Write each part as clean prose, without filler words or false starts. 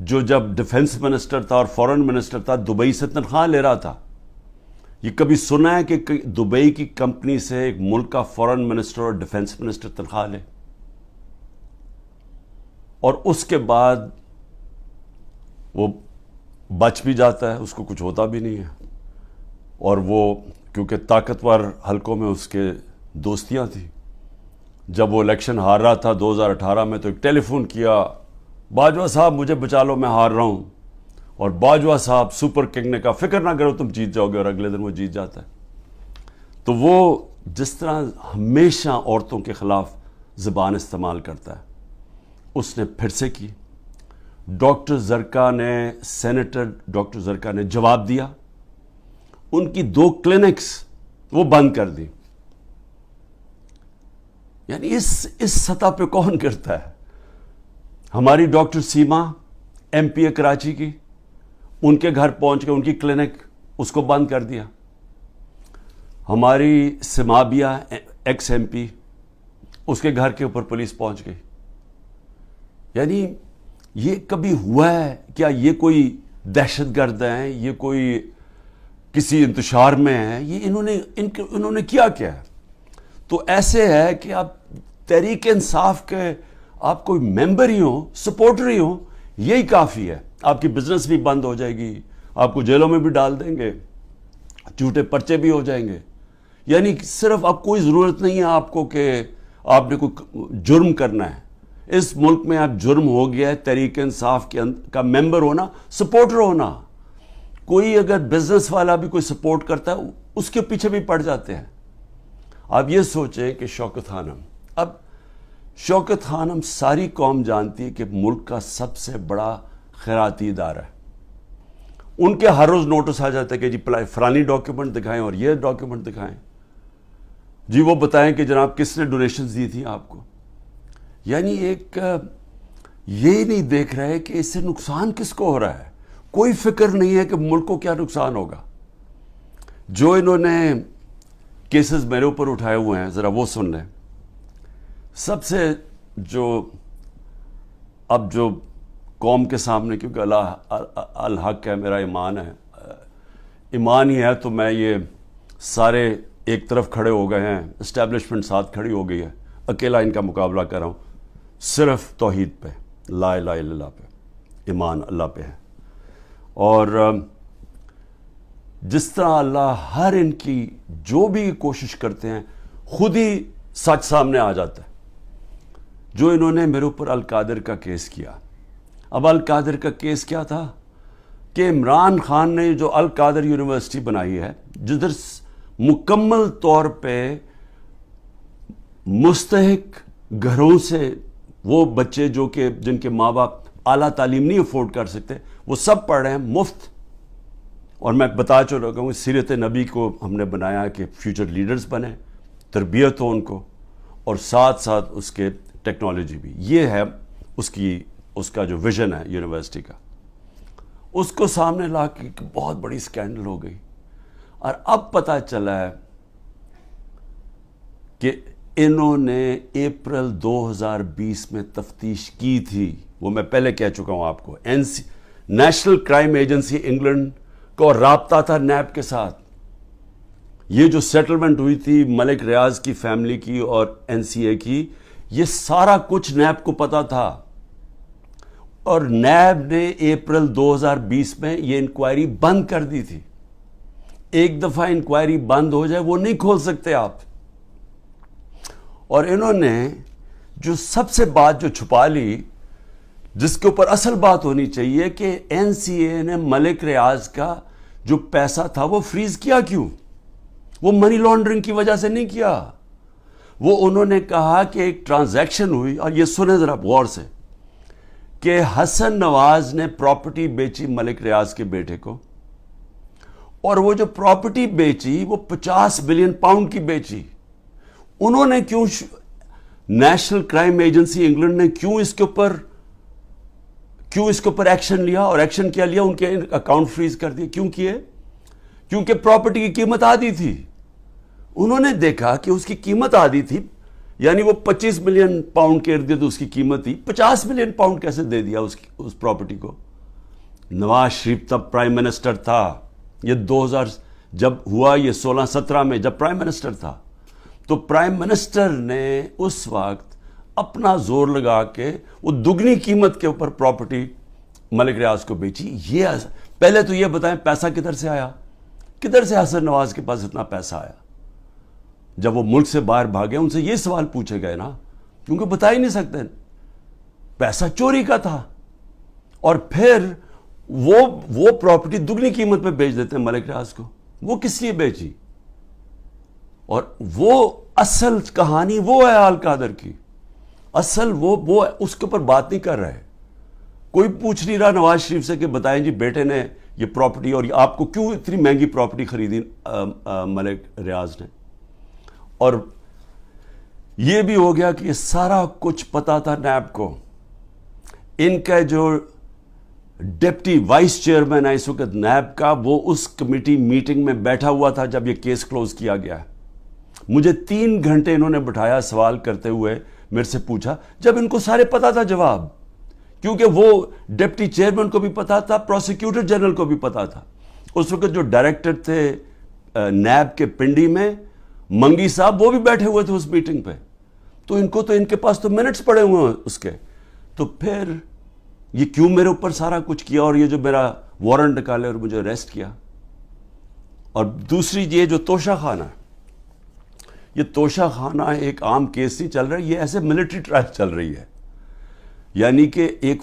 جو جب defence minister تھا اور فورن منسٹر تھا دبئی سے تنخواہ لے رہا تھا. یہ کبھی سنا ہے کہ دبئی کی کمپنی سے ایک ملک کا فورن منسٹر اور ڈیفنس منسٹر تنخواہ لے؟ اور اس کے بعد وہ بچ بھی جاتا ہے, اس کو کچھ ہوتا بھی نہیں ہے. اور وہ کیونکہ طاقتور حلقوں میں اس کے دوستیاں تھیں, جب وہ الیکشن ہار رہا تھا 2018 میں تو ایک ٹیلی فون کیا, باجوہ صاحب مجھے بچا لو میں ہار رہا ہوں. اور باجوہ صاحب سپر کنگ نے کہا فکر نہ کرو تم جیت جاؤ گے, اور اگلے دن وہ جیت جاتا ہے. تو وہ جس طرح ہمیشہ عورتوں کے خلاف زبان استعمال کرتا ہے, اس نے پھر سے کی. ڈاکٹر زرکا نے, سینیٹر ڈاکٹر زرکا نے جواب دیا, ان کی 2 کلینکس وہ بند کر دی. یعنی اس سطح پہ کون کرتا ہے؟ ہماری ڈاکٹر سیما ایم پی کراچی کی, ان کے گھر پہنچ کے ان کی کلینک اس کو بند کر دیا. ہماری سمابیہ ایکس ایم پی, اس کے گھر کے اوپر پولیس پہنچ گئی. یعنی یہ کبھی ہوا ہے کیا؟ یہ کوئی دہشت گرد ہیں, یہ کوئی کسی انتشار میں ہیں, یہ انہوں نے کیا ہے؟ تو ایسے ہے کہ آپ تحریک انصاف کے آپ کوئی ممبر ہی ہوں, سپورٹر ہی ہوں, یہی کافی ہے. آپ کی بزنس بھی بند ہو جائے گی, آپ کو جیلوں میں بھی ڈال دیں گے, جھوٹے پرچے بھی ہو جائیں گے. یعنی صرف اب کوئی ضرورت نہیں ہے آپ کو کہ آپ نے کوئی جرم کرنا ہے. اس ملک میں اب جرم ہو گیا ہے تحریک انصاف کا ممبر ہونا, سپورٹر ہونا. کوئی اگر بزنس والا بھی کوئی سپورٹ کرتا ہے اس کے پیچھے بھی پڑ جاتے ہیں. آپ یہ سوچیں کہ شوکت خانم, اب شوکت خانم ساری قوم جانتی ہے کہ ملک کا سب سے بڑا خیراتی ادارہ ہے. ان کے ہر روز نوٹس آ جاتا ہے کہ جی فلانی ڈاکیومنٹ دکھائیں اور یہ ڈاکیومنٹ دکھائیں, جی وہ بتائیں کہ جناب کس نے ڈونیشنز دی تھی آپ کو. یعنی ایک یہ نہیں دیکھ رہے کہ اس سے نقصان کس کو ہو رہا ہے. کوئی فکر نہیں ہے کہ ملک کو کیا نقصان ہوگا. جو انہوں نے کیسز میرے اوپر اٹھائے ہوئے ہیں ذرا وہ سن لیں. سب سے جو قوم کے سامنے, کیونکہ الحق ہے, میرا ایمان ہے, ایمان ہی ہے, تو میں یہ سارے ایک طرف کھڑے ہو گئے ہیں, اسٹیبلشمنٹ ساتھ کھڑی ہو گئی ہے, اکیلا ان کا مقابلہ کر رہا ہوں. صرف توحید پہ, لا الہ الا اللہ پہ, ایمان اللہ پہ ہے. اور جس طرح اللہ ہر ان کی جو بھی کوشش کرتے ہیں خود ہی سچ سامنے آ جاتا ہے. جو انہوں نے میرے اوپر القادر کا کیس کیا, اب القادر کا کیس کیا تھا کہ عمران خان نے جو القادر یونیورسٹی بنائی ہے, جدھر مکمل طور پہ مستحق گھروں سے وہ بچے جو کہ جن کے ماں باپ اعلیٰ تعلیم نہیں افورڈ کر سکتے, وہ سب پڑھ رہے ہیں مفت. اور میں بتا چکا ہوں سیرت نبی کو ہم نے بنایا کہ فیوچر لیڈرز بنے, تربیت ہو ان کو, اور ساتھ ساتھ اس کے ٹیکنالوجی بھی. یہ ہے اس کا جو ویژن ہے یونیورسٹی کا. اس کو سامنے لا کے بہت بڑی سکینڈل ہو گئی. اور اب پتہ چلا ہے کہ انہوں نے اپریل 2020 میں تفتیش کی تھی. وہ میں پہلے کہہ چکا ہوں آپ کو. نیشنل کرائم ایجنسی انگلینڈ کو رابطہ تھا نیب کے ساتھ. یہ جو سیٹلمنٹ ہوئی تھی ملک ریاض کی فیملی کی اور این سی اے کی, یہ سارا کچھ نیب کو پتا تھا. اور نیب نے اپریل 2020 میں یہ انکوائری بند کر دی تھی. ایک دفعہ انکوائری بند ہو جائے وہ نہیں کھول سکتے آپ. اور انہوں نے جو سب سے بات جو چھپا لی, جس کے اوپر اصل بات ہونی چاہیے, کہ این سی اے نے ملک ریاض کا جو پیسہ تھا وہ فریز کیا کیوں؟ وہ منی لانڈرنگ کی وجہ سے نہیں کیا. وہ انہوں نے کہا کہ ایک ٹرانزیکشن ہوئی, اور یہ سنیں ذرا غور سے, کہ حسن نواز نے پراپرٹی بیچی ملک ریاض کے بیٹے کو, اور وہ جو پراپرٹی بیچی وہ 50 بلین پاؤنڈ کی بیچی. انہوں نے کیوں, نیشنل کرائم ایجنسی انگلینڈ نے کیوں اس کے اوپر ایکشن لیا؟ اور ایکشن کیا لیا؟ ان کے اکاؤنٹ فریز کر دیے. کیوں کیے؟ کیونکہ پراپرٹی کی قیمت آدھی تھی. انہوں نے دیکھا کہ اس کی قیمت آدھی تھی, یعنی وہ 25 ملین پاؤنڈ کے ارد گرد اس کی قیمت تھی, 50 ملین پاؤنڈ کیسے دے دیا اس پراپرٹی کو؟ نواز شریف تب پرائم منسٹر تھا. یہ 2000 جب ہوا، یہ 16-17 میں جب پرائم منسٹر تھا، تو پرائم منسٹر نے اس وقت اپنا زور لگا کے وہ دگنی قیمت کے اوپر پراپرٹی ملک ریاض کو بیچی. یہ پہلے تو یہ بتائیں پیسہ کدھر سے آیا؟ کدھر سے حسن نواز کے پاس اتنا پیسہ آیا؟ جب وہ ملک سے باہر بھاگے ان سے یہ سوال پوچھے گئے نا، کیونکہ بتا ہی نہیں سکتے. پیسہ چوری کا تھا، اور پھر وہ پراپرٹی دگنی قیمت پہ بیچ دیتے ہیں ملک ریاض کو. وہ کس لیے بیچی؟ اور وہ اصل کہانی وہ ہے آل قادر کی. اصل وہ اس کے اوپر بات نہیں کر رہے. کوئی پوچھ نہیں رہا نواز شریف سے کہ بتائیں جی بیٹے نے یہ پراپرٹی، اور آپ کو کیوں اتنی مہنگی پراپرٹی خریدی ملک ریاض نے. اور یہ بھی ہو گیا کہ یہ سارا کچھ پتا تھا نیب کو. ان کا جو ڈپٹی وائس چیئرمین ہے اس وقت نیب کا، وہ اس کمیٹی میٹنگ میں بیٹھا ہوا تھا جب یہ کیس کلوز کیا گیا. مجھے 3 گھنٹے انہوں نے بٹھایا سوال کرتے ہوئے، میرے سے پوچھا، جب ان کو سارے پتا تھا جواب، کیونکہ وہ ڈپٹی چیئرمین کو بھی پتا تھا، پروسیکیوٹر جنرل کو بھی پتا تھا. اس وقت جو ڈائریکٹر تھے نیب کے پنڈی میں، منگی صاحب، وہ بھی بیٹھے ہوئے تھے اس میٹنگ پہ. تو ان کے پاس تو منٹس پڑے ہوئے ہیں اس کے. تو پھر یہ کیوں میرے اوپر سارا کچھ کیا، اور یہ جو میرا وارنٹ نکالے اور مجھے اریسٹ کیا. اور دوسری یہ جو توشہ خانہ ہے، یہ توشہ خانہ ایک عام کیس نہیں چل رہا ہے، یہ ایسے ملٹری ٹرائل چل رہی ہے. یعنی کہ ایک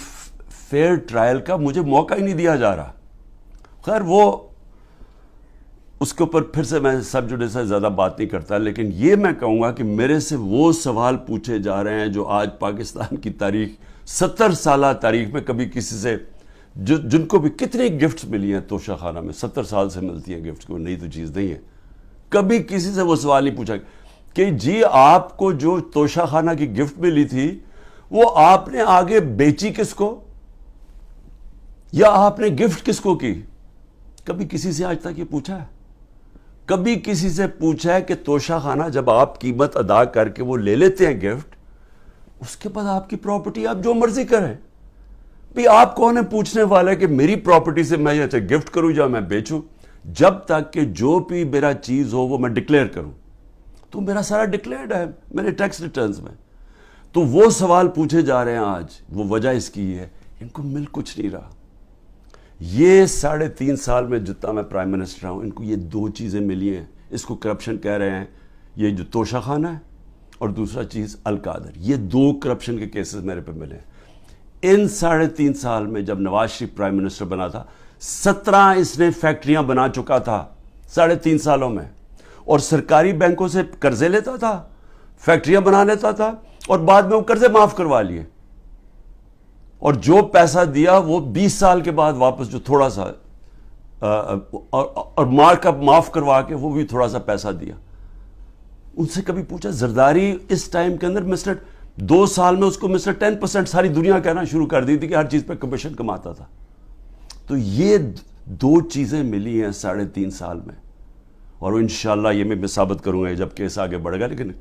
فیئر ٹرائل کا مجھے موقع ہی نہیں دیا جا رہا. خیر وہ اس کے اوپر پھر سے میں سب جوڈیس سے زیادہ بات نہیں کرتا، لیکن یہ میں کہوں گا کہ میرے سے وہ سوال پوچھے جا رہے ہیں جو آج پاکستان کی تاریخ، 70 سالہ تاریخ میں کبھی کسی سے، جن کو بھی کتنی گفٹس ملی ہیں توشہ خانہ میں، 70 سال سے ملتی ہیں گفٹس، کوئی نئی تو چیز نہیں ہے. کبھی کسی سے وہ سوال نہیں پوچھا کہ جی آپ کو جو توشہ خانہ کی گفٹ ملی تھی وہ آپ نے آگے بیچی کس کو، یا آپ نے گفٹ کس کو کی. کبھی کسی سے آج تک یہ پوچھا ہے؟ کبھی کسی سے پوچھا ہے کہ توشہ خانہ جب آپ قیمت ادا کر کے وہ لے لیتے ہیں گفٹ، اس کے بعد آپ کی پراپرٹی آپ جو مرضی کریں؟ بھی آپ کون ہے پوچھنے والا ہے کہ میری پراپرٹی سے میں یہ گفٹ کروں یا میں بیچوں؟ جب تک کہ جو بھی میرا چیز ہو وہ میں ڈکلیئر کروں. تو میرا سارا ڈکلیئرڈ ہے میرے ٹیکس ریٹرنز میں. تو وہ سوال پوچھے جا رہے ہیں آج. وہ وجہ اس کی ہے ان کو مل کچھ نہیں رہا. یہ 3.5 سال میں جتنا میں پرائم منسٹر ہوں، ان کو یہ 2 چیزیں ملی ہیں. اس کو کرپشن کہہ رہے ہیں، یہ جو توشہ خانہ ہے، اور دوسرا چیز القادر. یہ 2 کرپشن کے کیسز میرے پہ ملے ہیں. ان 3.5 سال میں جب نواز شریف پرائم منسٹر بنا تھا، 17 اس نے فیکٹریاں بنا چکا تھا 3.5 سالوں میں، اور سرکاری بینکوں سے قرضے لیتا تھا، فیکٹریاں بنا لیتا تھا، اور بعد میں وہ قرضے معاف کروا لیے. اور جو پیسہ دیا وہ 20 سال کے بعد واپس، جو تھوڑا سا اور مارک اپ معاف کروا کے وہ بھی تھوڑا سا پیسہ دیا. ان سے کبھی پوچھا؟ زرداری اس ٹائم کے اندر 2 سال میں اس کو 10% ساری دنیا کہنا شروع کر دی تھی کہ ہر چیز پہ کمیشن کماتا تھا. تو یہ 2 چیزیں ملی ہیں 3.5 سال میں، اور انشاءاللہ یہ میں ثابت کروں گا جب کیس آگے بڑھے گا. لیکن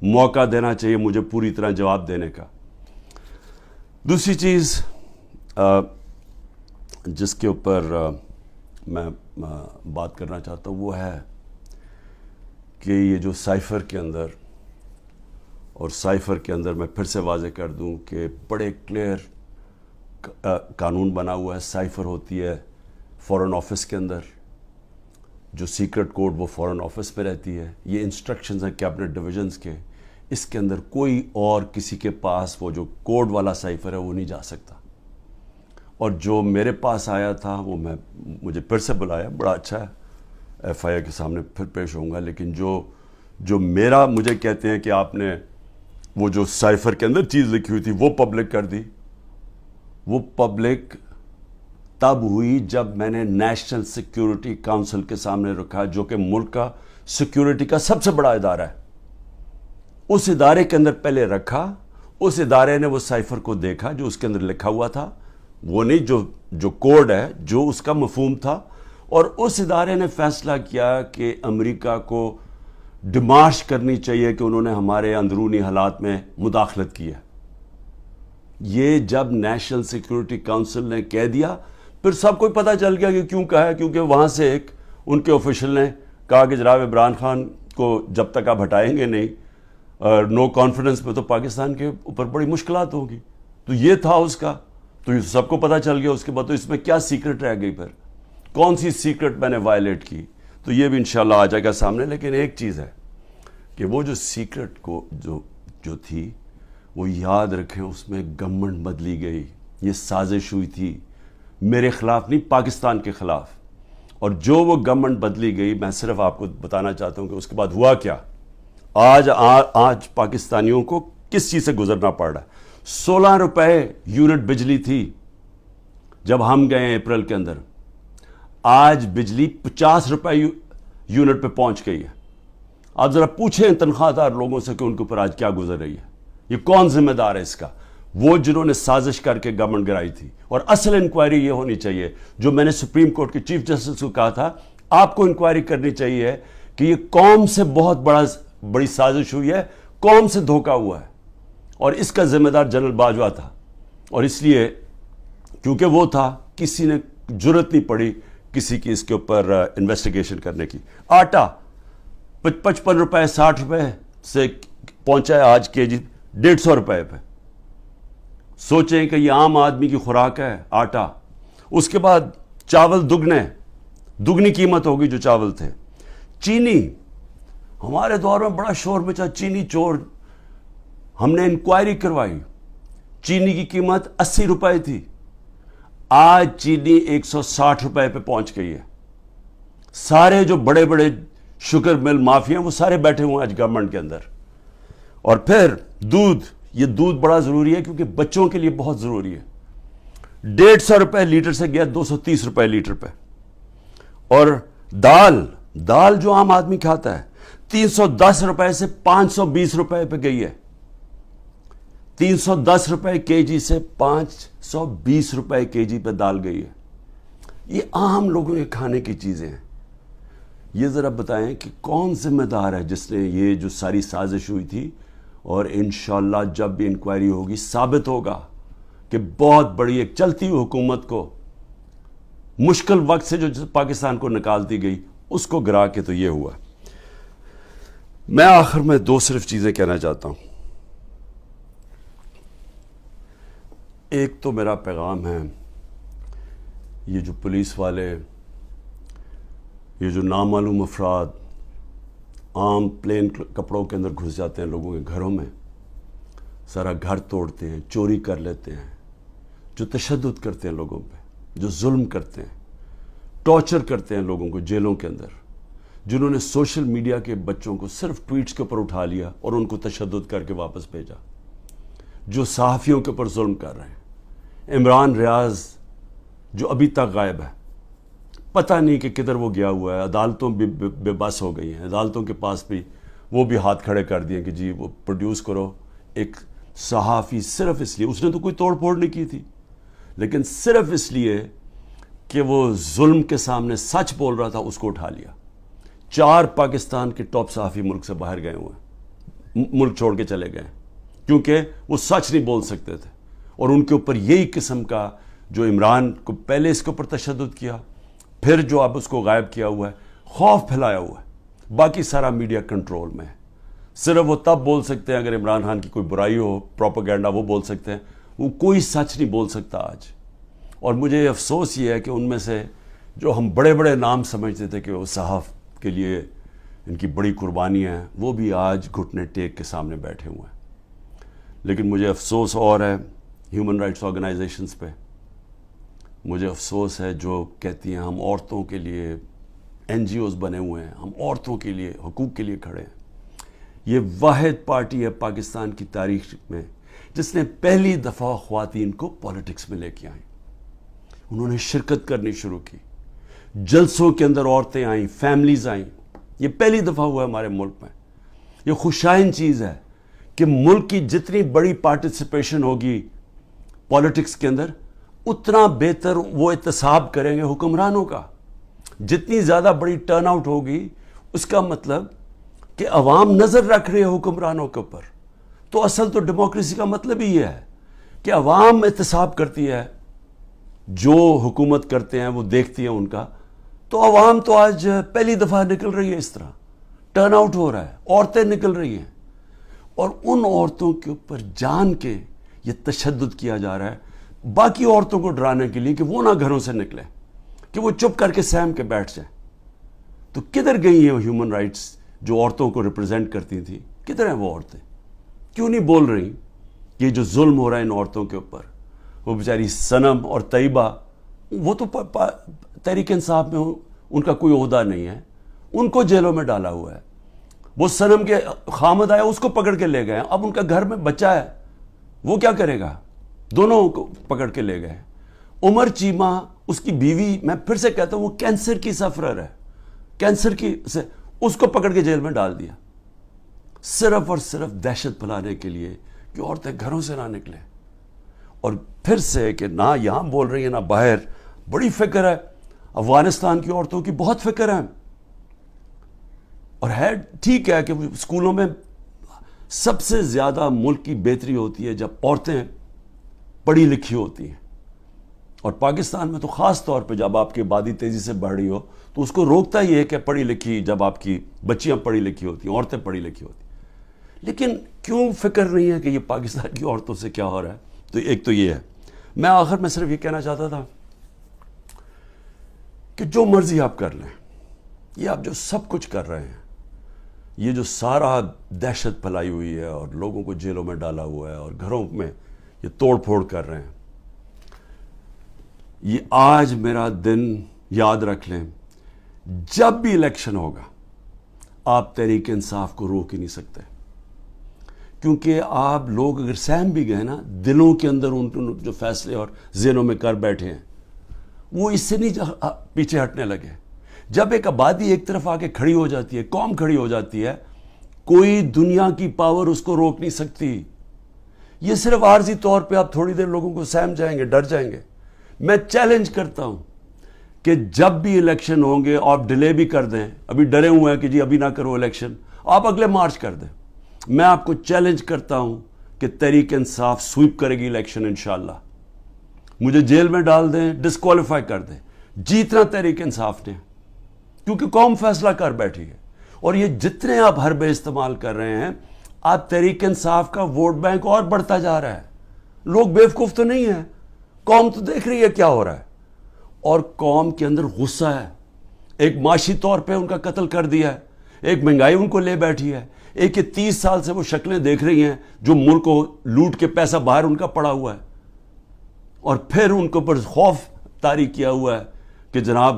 موقع دینا چاہیے مجھے پوری طرح جواب دینے کا. دوسری چیز جس کے اوپر میں بات کرنا چاہتا ہوں وہ ہے کہ یہ جو سائفر کے اندر، اور سائفر کے اندر میں پھر سے واضح کر دوں کہ بڑے کلیئر قانون بنا ہوا ہے. سائفر ہوتی ہے فورن آفس کے اندر، جو سیکرٹ کوڈ وہ فورن آفس پہ رہتی ہے. یہ انسٹرکشنز ہیں کیبنٹ ڈویژنز کے. اس کے اندر کوئی اور کسی کے پاس وہ جو کوڈ والا سائفر ہے وہ نہیں جا سکتا. اور جو میرے پاس آیا تھا وہ مجھے پھر سے بلایا، بڑا اچھا ہے، ایف آئی آئی کے سامنے پھر پیش ہوں گا. لیکن جو میرا مجھے کہتے ہیں کہ آپ نے وہ جو سائفر کے اندر چیز لکھی ہوئی تھی وہ پبلک کر دی. وہ پبلک تب ہوئی جب میں نے نیشنل سیکیورٹی کونسل کے سامنے رکھا، جو کہ ملک کا سیکیورٹی کا سب سے بڑا ادارہ ہے. اس ادارے کے اندر پہلے رکھا. اس ادارے نے وہ سائفر کو دیکھا جو اس کے اندر لکھا ہوا تھا، وہ نہیں جو کوڈ ہے، جو اس کا مفہوم تھا. اور اس ادارے نے فیصلہ کیا کہ امریکہ کو ڈیمارش کرنی چاہیے کہ انہوں نے ہمارے اندرونی حالات میں مداخلت کی ہے. یہ جب نیشنل سیکیورٹی کونسل نے کہہ دیا پھر سب کو پتہ چل گیا کہ کیوں کہا ہے، کیونکہ وہاں سے ایک ان کے آفیشل نے کہا کہ جناب عمران خان کو جب تک آپ ہٹائیں گے نہیں نو کانفیڈنس میں تو پاکستان کے اوپر بڑی مشکلات ہوگی. تو یہ تھا اس کا، تو یہ سب کو پتہ چل گیا. اس کے بعد تو اس میں کیا سیکرٹ رہ گئی، پھر کون سی سیکرٹ میں نے وائلیٹ کی، تو یہ بھی انشاءاللہ آ جائے گا سامنے. لیکن ایک چیز ہے کہ وہ جو سیکرٹ کو جو تھی وہ یاد رکھیں، اس میں گورنمنٹ بدلی گئی. یہ سازش ہوئی تھی میرے خلاف نہیں، پاکستان کے خلاف. اور جو وہ گورنمنٹ بدلی گئی، میں صرف آپ کو بتانا چاہتا ہوں کہ اس کے بعد ہوا کیا. آج پاکستانیوں کو کس چیز سے گزرنا پڑ رہا ہے. 16 روپے یونٹ بجلی تھی جب ہم گئے اپریل کے اندر، آج بجلی 50 روپے یونٹ پہ پہنچ گئی ہے. آپ ذرا پوچھیں تنخواہ دار لوگوں سے کہ ان کے اوپر آج کیا گزر رہی ہے. یہ کون ذمہ دار ہے اس کا؟ وہ جنہوں نے سازش کر کے گورنمنٹ گرائی تھی. اور اصل انکوائری یہ ہونی چاہیے جو میں نے سپریم کورٹ کے چیف جسٹس کو کہا تھا، آپ کو انکوائری کرنی چاہیے کہ یہ قوم سے بہت بڑی سازش ہوئی ہے، قوم سے دھوکہ ہوا ہے. اور اس کا ذمہ دار جنرل باجوہ تھا. اور اس لیے کیونکہ وہ تھا، کسی نے جرت نہیں پڑی کسی کی اس کے اوپر انویسٹیگیشن کرنے کی. آٹا 55 روپے 60 روپے سے پہنچا ہے آج کے جی 150 روپے پہ. سوچیں کہ یہ عام آدمی کی خوراک ہے آٹا. اس کے بعد چاول دگنی قیمت ہوگی جو چاول تھے. چینی، ہمارے دور میں بڑا شور مچا چینی چور. ہم نے انکوائری کروائی، چینی کی قیمت 80 روپے تھی، آج چینی 160 روپے پہ پہنچ گئی ہے. سارے جو بڑے بڑے شوگر مل مافیا وہ سارے بیٹھے ہوئے ہیں آج گورنمنٹ کے اندر. اور پھر یہ دودھ بڑا ضروری ہے کیونکہ بچوں کے لیے بہت ضروری ہے. 150 روپے لیٹر سے گیا 230 روپے لیٹر پہ. اور دال جو عام آدمی کھاتا ہے 310 روپے سے 520 روپے پہ گئی ہے. 310 روپے کے جی سے 520 روپے کے جی پہ دال گئی ہے. یہ عام لوگوں کے کھانے کی چیزیں ہیں. یہ ذرا بتائیں کہ کون ذمہ دار ہے جس نے یہ جو ساری سازش ہوئی تھی. اور انشاءاللہ جب بھی انکوائری ہوگی ثابت ہوگا کہ بہت بڑی ایک چلتی ہوئی حکومت کو مشکل وقت سے جو پاکستان کو نکالتی گئی اس کو گرا کے تو یہ ہوا. میں آخر میں 2 صرف چیزیں کہنا چاہتا ہوں. ایک تو میرا پیغام ہے، یہ جو پولیس والے، یہ جو نامعلوم افراد عام پلین کپڑوں کے اندر گھس جاتے ہیں لوگوں کے گھروں میں، سارا گھر توڑتے ہیں، چوری کر لیتے ہیں، جو تشدد کرتے ہیں لوگوں پہ، جو ظلم کرتے ہیں، ٹارچر کرتے ہیں لوگوں کو جیلوں کے اندر، جنہوں نے سوشل میڈیا کے بچوں کو صرف ٹویٹس کے اوپر اٹھا لیا اور ان کو تشدد کر کے واپس بھیجا، جو صحافیوں کے اوپر ظلم کر رہے ہیں. عمران ریاض جو ابھی تک غائب ہے، پتہ نہیں کہ کدھر وہ گیا ہوا ہے. عدالتوں بھی بے بس ہو گئی ہیں، عدالتوں کے پاس بھی وہ بھی ہاتھ کھڑے کر دیے کہ جی وہ پروڈیوس کرو. ایک صحافی صرف اس لیے، اس نے تو کوئی توڑ پھوڑ نہیں کی تھی، لیکن صرف اس لیے کہ وہ ظلم کے سامنے سچ بول رہا تھا، اس کو اٹھا لیا. 4 پاکستان کے ٹاپ صحافی ملک سے باہر گئے ہوئے ہیں، ملک چھوڑ کے چلے گئے کیونکہ وہ سچ نہیں بول سکتے تھے. اور ان کے اوپر یہی قسم کا جو عمران کو پہلے اس کے اوپر تشدد کیا، پھر جو اب اس کو غائب کیا ہوا ہے، خوف پھیلایا ہوا ہے. باقی سارا میڈیا کنٹرول میں ہے. صرف وہ تب بول سکتے ہیں اگر عمران خان کی کوئی برائی ہو، پروپیگنڈا، وہ بول سکتے ہیں. وہ کوئی سچ نہیں بول سکتا آج. اور مجھے افسوس یہ ہے کہ ان میں سے جو ہم بڑے بڑے نام سمجھتے تھے کہ وہ صحاف کے لیے ان کی بڑی قربانیاں ہیں، وہ بھی آج گھٹنے ٹیک کے سامنے بیٹھے ہوئے ہیں. لیکن مجھے افسوس اور ہے ہیومن رائٹس آرگنائزیشنز پہ. مجھے افسوس ہے جو کہتی ہیں ہم عورتوں کے لیے NGOs بنے ہوئے ہیں، ہم عورتوں کے لیے حقوق کے لیے کھڑے ہیں. یہ واحد پارٹی ہے پاکستان کی تاریخ میں جس نے پہلی دفعہ خواتین کو پالیٹکس میں لے کے آئیں. انہوں نے شرکت کرنی شروع کی، جلسوں کے اندر عورتیں آئیں، فیملیز آئیں. یہ پہلی دفعہ ہوا ہے ہمارے ملک میں. یہ خوشائن چیز ہے کہ ملک کی جتنی بڑی پارٹیسپیشن ہوگی پالیٹکس کے اندر، اتنا بہتر وہ احتساب کریں گے حکمرانوں کا. جتنی زیادہ بڑی ٹرن آؤٹ ہوگی اس کا مطلب کہ عوام نظر رکھ رہے ہیں حکمرانوں کے اوپر. تو اصل تو ڈیموکریسی کا مطلب ہی یہ ہے کہ عوام احتساب کرتی ہے جو حکومت کرتے ہیں وہ دیکھتی ہیں ان کا. تو عوام تو آج پہلی دفعہ نکل رہی ہے, اس طرح ٹرن آؤٹ ہو رہا ہے, عورتیں نکل رہی ہیں, اور ان عورتوں کے اوپر جان کے یہ تشدد کیا جا رہا ہے باقی عورتوں کو ڈرانے کے لیے کہ وہ نہ گھروں سے نکلیں, کہ وہ چپ کر کے سہم کے بیٹھ جائیں. تو کدھر گئی ہیں ہیومن رائٹس جو عورتوں کو ریپرزینٹ کرتی تھیں؟ کدھر ہیں وہ عورتیں؟ کیوں نہیں بول رہی کہ یہ جو ظلم ہو رہا ہے ان عورتوں کے اوپر؟ وہ بیچاری صنم اور طیبہ, وہ تو تحریک انصاف میں ان کا کوئی عہدہ نہیں ہے, ان کو جیلوں میں ڈالا ہوا ہے. وہ صنم کے خامد آیا, اس کو پکڑ کے لے گئے. اب ان کا گھر میں بچہ ہے, وہ کیا کرے گا؟ دونوں کو پکڑ کے لے گئے. عمر چیمہ اس کی بیوی, میں پھر سے کہتا ہوں, وہ کینسر کی سفرر ہے, کینسر کی سے اس کو پکڑ کے جیل میں ڈال دیا, صرف اور صرف دہشت پھیلانے کے لیے کہ عورتیں گھروں سے نہ نکلیں. اور پھر سے کہ نہ یہاں بول رہی ہیں نہ باہر, بڑی فکر ہے افغانستان کی عورتوں کی, بہت فکر ہے. اور ہے ٹھیک ہے کہ اسکولوں میں سب سے زیادہ ملک کی بہتری ہوتی ہے جب عورتیں پڑھی لکھی ہوتی ہیں, اور پاکستان میں تو خاص طور پہ جب آپ کی آبادی تیزی سے بڑھ رہی ہو تو اس کو روکتا ہی ہے کہ پڑھی لکھی, جب آپ کی بچیاں پڑھی لکھی ہوتی ہیں, عورتیں پڑھی لکھی ہوتی ہیں. لیکن کیوں فکر نہیں ہے کہ یہ پاکستان کی عورتوں سے کیا ہو رہا ہے؟ تو ایک تو یہ ہے. میں آخر میں صرف یہ کہنا چاہتا تھا کہ جو مرضی آپ کر لیں, یہ آپ جو سب کچھ کر رہے ہیں, یہ جو سارا دہشت پھیلائی ہوئی ہے اور لوگوں کو جیلوں میں ڈالا ہوا ہے اور گھروں میں یہ توڑ پھوڑ کر رہے ہیں, یہ آج میرا دن یاد رکھ لیں, جب بھی الیکشن ہوگا آپ تحریک انصاف کو روک ہی نہیں سکتے. کیونکہ آپ لوگ اگر سہم بھی گئے نا, دلوں کے اندر ان جو فیصلے اور ذہنوں میں کر بیٹھے ہیں وہ اس سے نہیں پیچھے ہٹنے لگے. جب ایک آبادی ایک طرف آ کے کھڑی ہو جاتی ہے, قوم کھڑی ہو جاتی ہے, کوئی دنیا کی پاور اس کو روک نہیں سکتی. یہ صرف عارضی طور پہ آپ تھوڑی دیر لوگوں کو سہم جائیں گے, ڈر جائیں گے. میں چیلنج کرتا ہوں کہ جب بھی الیکشن ہوں گے آپ ڈیلے بھی کر دیں, ابھی ڈرے ہوئے ہیں کہ جی ابھی نہ کرو الیکشن, آپ اگلے مارچ کر دیں. میں آپ کو چیلنج کرتا ہوں کہ تحریک انصاف سویپ کرے گی الیکشن انشاءاللہ. مجھے جیل میں ڈال دیں, ڈسکوالیفائی کر دیں, جیتنا تحریک انصاف نے, کیونکہ قوم فیصلہ کر بیٹھی ہے. اور یہ جتنے آپ حربے استعمال کر رہے ہیں, آپ تحریک انصاف کا ووٹ بینک اور بڑھتا جا رہا ہے. لوگ بیوقوف تو نہیں ہیں, قوم تو دیکھ رہی ہے کیا ہو رہا ہے, اور قوم کے اندر غصہ ہے. ایک معاشی طور پہ ان کا قتل کر دیا ہے, ایک مہنگائی ان کو لے بیٹھی ہے, ایک یہ 30 سال سے وہ شکلیں دیکھ رہی ہیں جو ملک کو لوٹ کے پیسہ باہر ان کا پڑا ہوا ہے, اور پھر ان کے اوپر خوف طاری کیا ہوا ہے کہ جناب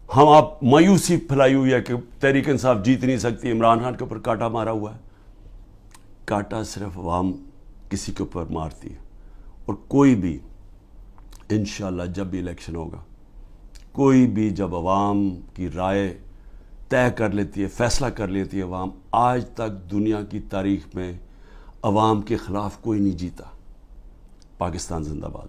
ہم آپ مایوسی پھیلائی ہوئی ہے کہ تحریک انصاف جیت نہیں سکتی. عمران خان کے اوپر کانٹا مارا ہوا ہے. کانٹا صرف عوام کسی کے اوپر مارتی ہے, اور کوئی بھی انشاءاللہ جب بھی الیکشن ہوگا, کوئی بھی جب عوام کی رائے طے کر لیتی ہے, فیصلہ کر لیتی ہے عوام, آج تک دنیا کی تاریخ میں عوام کے خلاف کوئی نہیں جیتا. پاکستان زندہ باد.